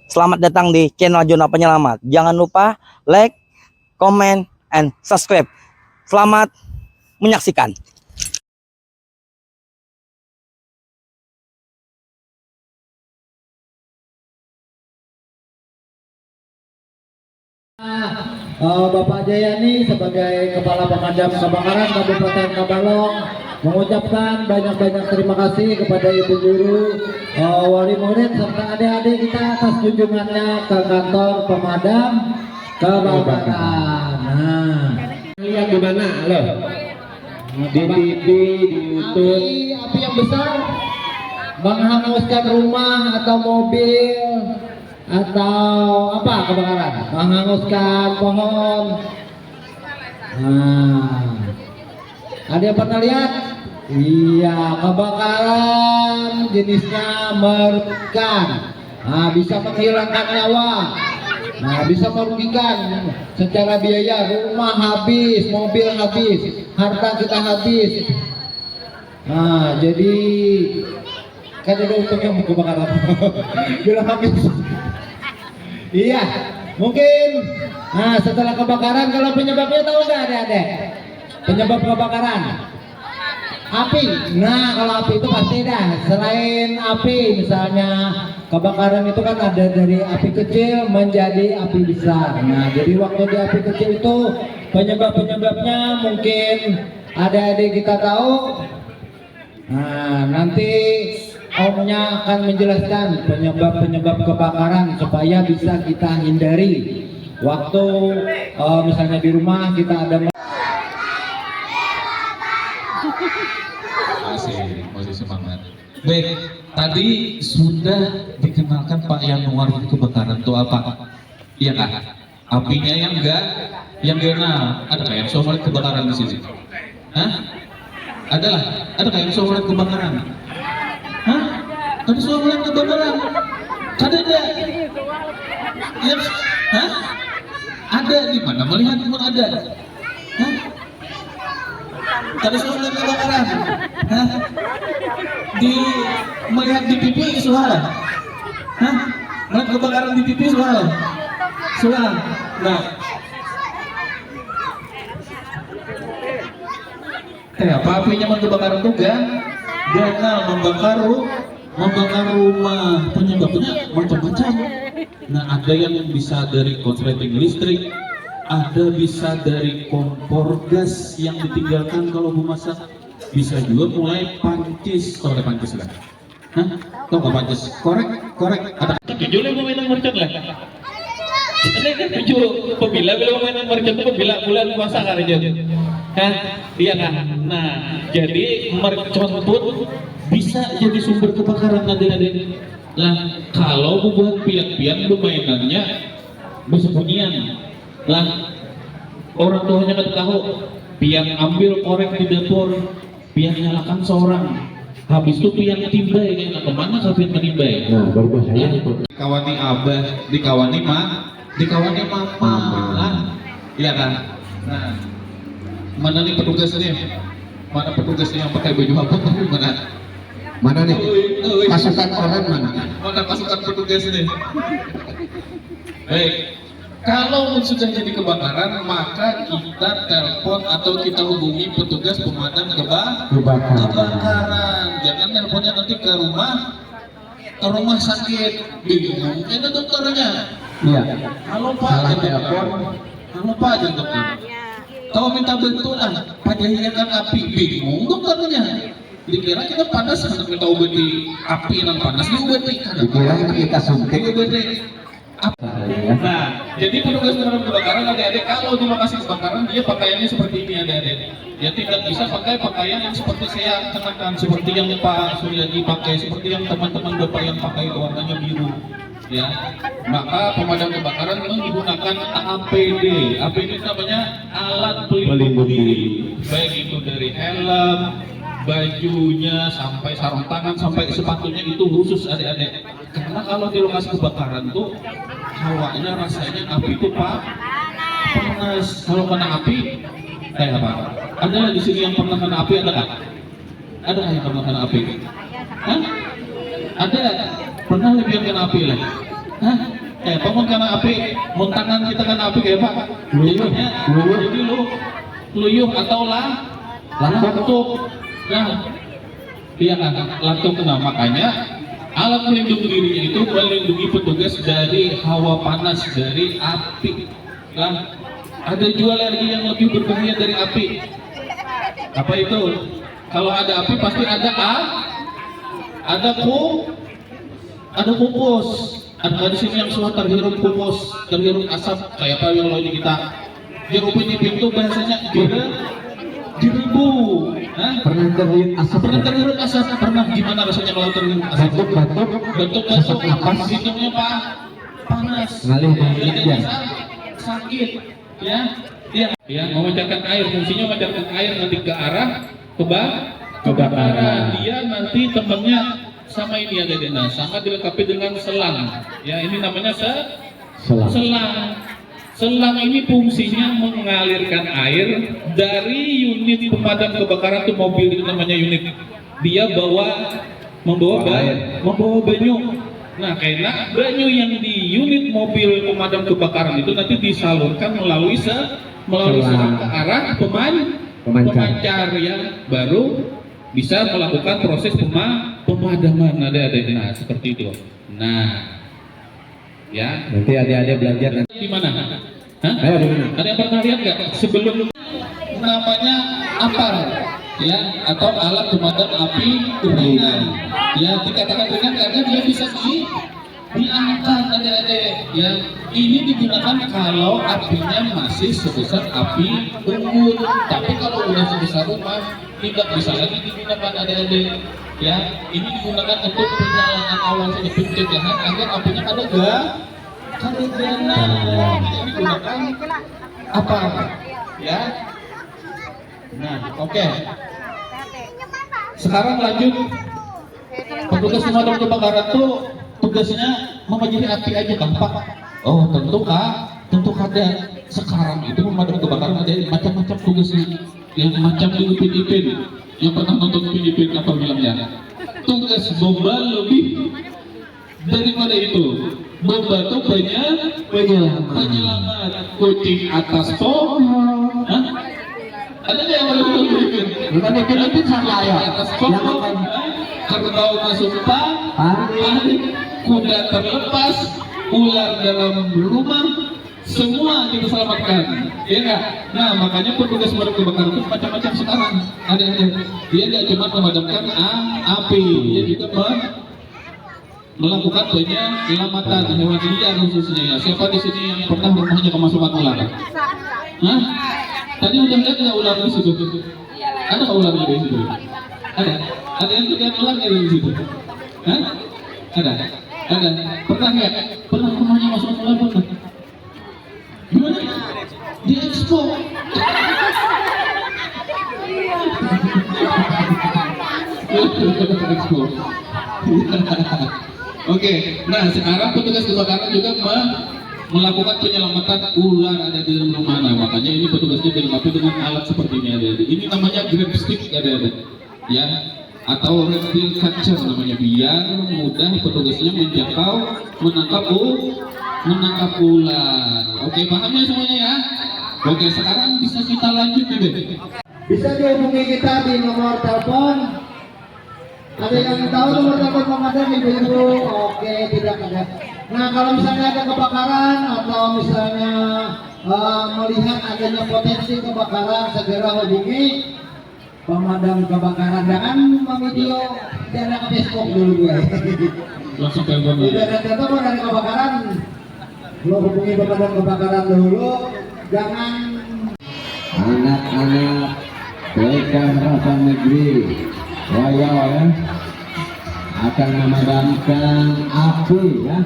Selamat datang di channel Zona Penyelamat. Jangan lupa like, comment, and subscribe. Selamat menyaksikan. Bapak Jayani sebagai Kepala Pemadam Kebakaran Kabupaten Tabalong mengucapkan banyak-banyak terima kasih kepada Ibu Guru, wali murid serta adik-adik kita atas kunjungannya ke kantor pemadam kebakaran. Nah, lihat di mana, halo? Di TV, di YouTube. api yang besar menghanguskan rumah atau mobil atau apa kebakaran, menghanguskan pohon. Nah, ada yang pernah lihat? Iya, kebakaran jenisnya merugikan. Nah, bisa menghilangkan nyawa. Nah, bisa merugikan secara biaya, rumah habis, mobil habis, harta kita habis. Nah, jadi kan ada untungnya mau kebakaran. Bilang habis. Iya, mungkin. Nah, setelah kebakaran, kalau penyebabnya tahu nggak adik-adik? Penyebab kebakaran? Api. Nah, kalau api itu pasti dah. Selain api, misalnya kebakaran itu kan ada dari api kecil menjadi api besar. Nah, jadi waktu di api kecil itu penyebab-penyebabnya mungkin adik-adik kita tahu. Nah, nanti Omnya akan menjelaskan penyebab-penyebab kebakaran supaya bisa kita hindari. Waktu misalnya di rumah kita ada Masih semangat. Baik, tadi sudah dikenalkan Pak Yanuar kebakaran itu apa? Iya kan? Apinya yang enggak nah, ada kayak yang soal kebakaran di sini? Hah? Ada kayak yang soal kebakaran? Hah? Ada soal kebakaran? Ada? Yes. Hah? Ada di mana? Melihat pun ada. Hah? Ada soal kebakaran? Hah? Melihat di TV soal? Hah? Melihat kebakaran di TV soal? Nah, apa apinya kebakaran tuh gagal membakar rumah. Penyebabnya macam-macam. Nah, ada yang bisa dari korsleting listrik, ada bisa dari kompor gas yang ditinggalkan kalau memasak, bisa juga mulai pancis. Tahu ada pancis lah? Hah? Tahu nggak pancis? Korek. Ada tujuh lagi mainan mercon lah. Ini kan tujuh pembila bila mainan mercon itu pembila bulan puasa kan aja. Hah? Iya kan? Nah, jadi mercon pun bisa jadi sumber kebakaran adik-adik. Lah, kalau membuat pian-pian mainannya bersembunyian. Lah, orang tuanya kan tahu, pian ambil korek di dapur, pian nyalakan seorang. Habis itu pian timbai, kayak kemana kau pian menimbai? Nah, berbahaya itu. Dikawani abah, dikawani mama lah. Iya kan? Nah, mana nih petugasnya? Mana petugasnya yang pakai baju apa? Mana nih? Pasukan orang mana? Mana pasukan petugasnya? Baik. Kalau sudah jadi kebakaran, maka kita telepon atau kita hubungi petugas pemadam kebakaran. Jangan teleponnya nanti ke rumah sakit. Bingung, itu dokternya. Iya. Halo Pak, halo Pak, dokter. Tahu minta bantuan, padahal kan api, bingung dokternya. Dikira kita panas, kita obati api yang panas, diobati. Dikira kita suntik. Nah, jadi petugas pemadam kebakaran adik-adik kalau di lokasi kebakaran dia pakaiannya seperti ini adik-adik. Ya tidak bisa pakai pakaian yang seperti saya kenakan, seperti yang Pak Suryadi pakai, seperti yang teman-teman Bapak yang pakai warnanya biru. Ya, maka pemadam kebakaran menggunakan APD. APD itu namanya alat pelindung diri. Baik itu dari helm, bajunya, sampai sarung tangan, sampai sepatunya itu khusus adik-adik. Karena kalau di lokasi kebakaran tuh hawanya rasanya api itu panas. Kalau kena api kayak apa? Ada di sini yang pernah kena api, ada nggak? Ada yang pernah kena api? Hah? Ada? Pernah lebih yang kena api lah? Hah? Pamun karena api, mun tangan kita kena api kayak Pak. Jadinya jadi luyuh atau lantuk. Nah, iya kan, lantuk. Nah, makanya alat pelindung dirinya itu melindungi petugas dari hawa panas, dari api. Nah, ada juga alergi yang lebih berbahaya dari api. Apa itu? Kalau ada api pasti ada kupus. Ada di sini yang suka terhirup kupus, terhirup asap kayak apa yang lagi kita jeruk ini pintu bahasanya jerebu. Pernah terhirup asap? Pernah gimana rasanya kalau terhirup asap? Batuk napas hidungnya panas. Ngalih ya. Sakit ya memancarkan air, fungsinya memancarkan air nanti ke arah kebakaran. Dia nanti temannya sama ini ada dena, sama dilengkapi dengan selang. Ya, ini namanya selang ini fungsinya mengalirkan air dari unit pemadam kebakaran. Itu mobil itu namanya unit. Dia membawa banyu. Nah, karena banyu yang di unit mobil pemadam kebakaran itu nanti disalurkan melalui selang ke arah pemancar yang baru bisa melakukan proses pemadaman. Nah, seperti itu. Nah, ya. Nanti adik-adik belajar Di mana? Ayo, di mana? Ada yang pernah lihat nggak? Sebelum namanya apar, ya, atau alat pemadam api ringan. Ya, dikatakan ringan karena dia bisa diangkat, adik-adik. Ya, ini digunakan kalau apinya masih sebesar api unggun. Tapi kalau udah sebesar rumah, tidak bisa lagi digunakan, adik-adik. Ya, ini digunakan untuk penyalaan awal saja, pencegahan agar apinya kada ini digunakan apa? Ya. Nah, oke. Sekarang lanjut. Petugas pemadam kebakaran tuh tugasnya memajari api aja kan Pak? Oh, tentu ada. Sekarang itu pemadam kebakaran ada macam-macam tugasnya. Yang macam di Upin-Ipin. Yang pernah nonton Upin-Ipin apa bilangnya? Tugas bomba lebih daripada itu. Bomba itu penyelamat. Kucing atas pohon. Ada yang Upin-Ipin? Bukan Upin-Ipin sama ya. Atas pohon. Kerbau masuk parit, kuda terlepas, ular dalam rumah, semua kita selamatkan, ya enggak? Nah, makanya petugas pemadam kebakaran itu macam-macam sekarang. Ada dia tidak cuma memadamkan api, dia juga melakukan penyelamatan hewan liar khususnya. Ya, siapa di sini yang pernah rumahnya kemasukan ular? Hah? Tadi udah lihat nggak ular di situ? Ada nggak ularnya di situ? Ada yang lihat ularnya di situ? Hah? Ada. Pernah nggak? Pernah rumahnya masuk ular pernah? Gimana? Di expo. Oke, nah sekarang petugas kebakaran juga melakukan penyelamatan ular ada di dalam rumah. Nah, makanya ini petugasnya dilengkapi dengan alat seperti ini ada. Ini namanya grab stick ada, ya, atau reptile catcher namanya, biar mudah petugasnya menjangkau menangkap ular. Oke, paham ya semuanya ya? Oke, sekarang bisa kita lanjut nih. Bisa dihubungi kita di nomor telepon. Ada yang tahu nomor telepon pemadam ibu-ibu? Oke, tidak ada. Nah, kalau misalnya ada kebakaran atau misalnya melihat adanya potensi kebakaran, segera hubungi pemadam kebakaran. Jangan video dari Facebook dulu gue. Langsung telepon. Udah ada telepon dari kebakaran, lo hubungi pemadam kebakaran dulu. Jangan. Anak-anak TK Rasa Negeri Wayau ya akan memadamkan api ya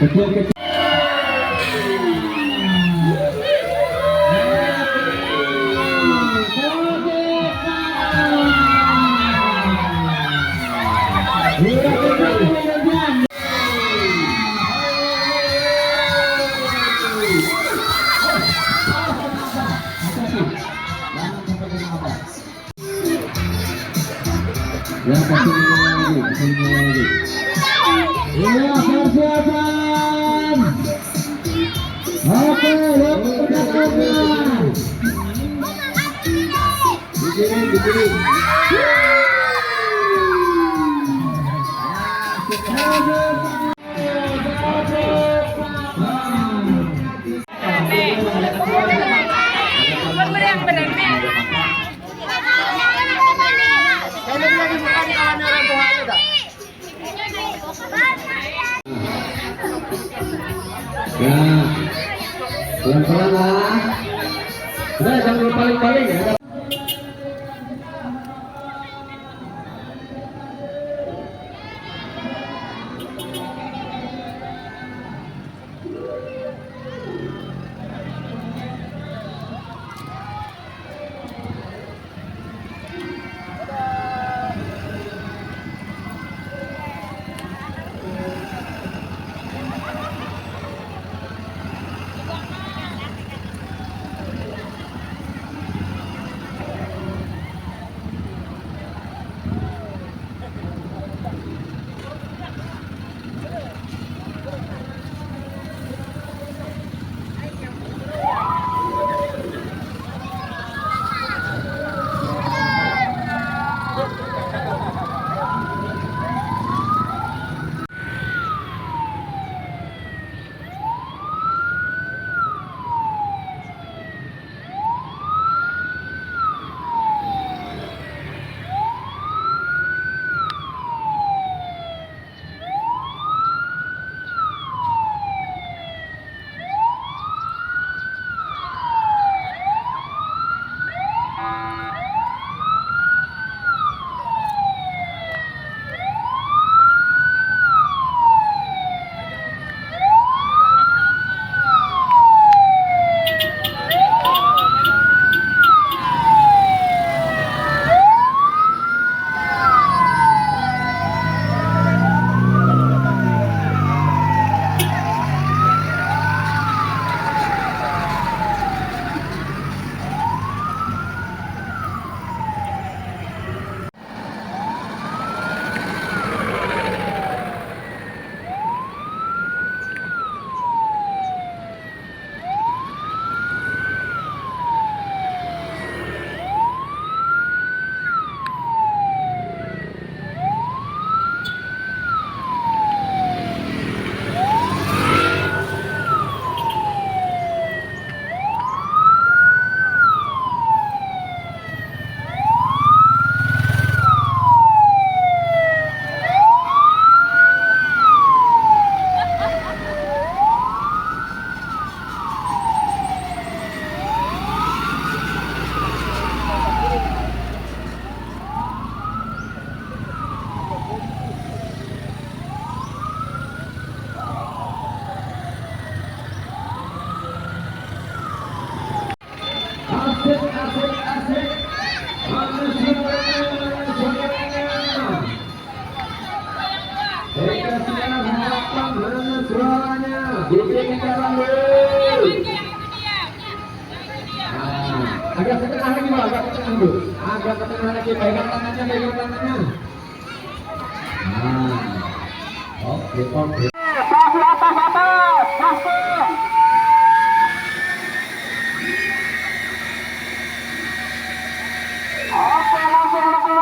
kecil-kecil. Ya, kesini lagi. Iya, persiapan. Oke, waktu pertandingan. Di sini. Ya, pelan-pelan lah. Udah, jangan paling-paling ya. Agak ke tengah lagi, Pak. Agak ke tengah dulu. Agak ke tengah lagi. Pegang tangannya, pegang tangannya. Oke, oke. Kasih atas, atas. Kasih. Oke, langsung lagi.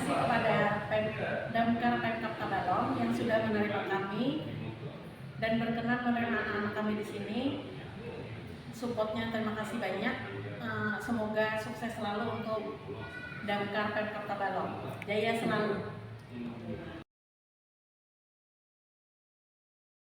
kasih kepada Damkar Pemkab Tabalong yang sudah menerima kami dan berkenan menerima anak-anak kami di sini. Supportnya terima kasih banyak. Semoga sukses selalu untuk Damkar Pemkab Tabalong. Jaya selalu.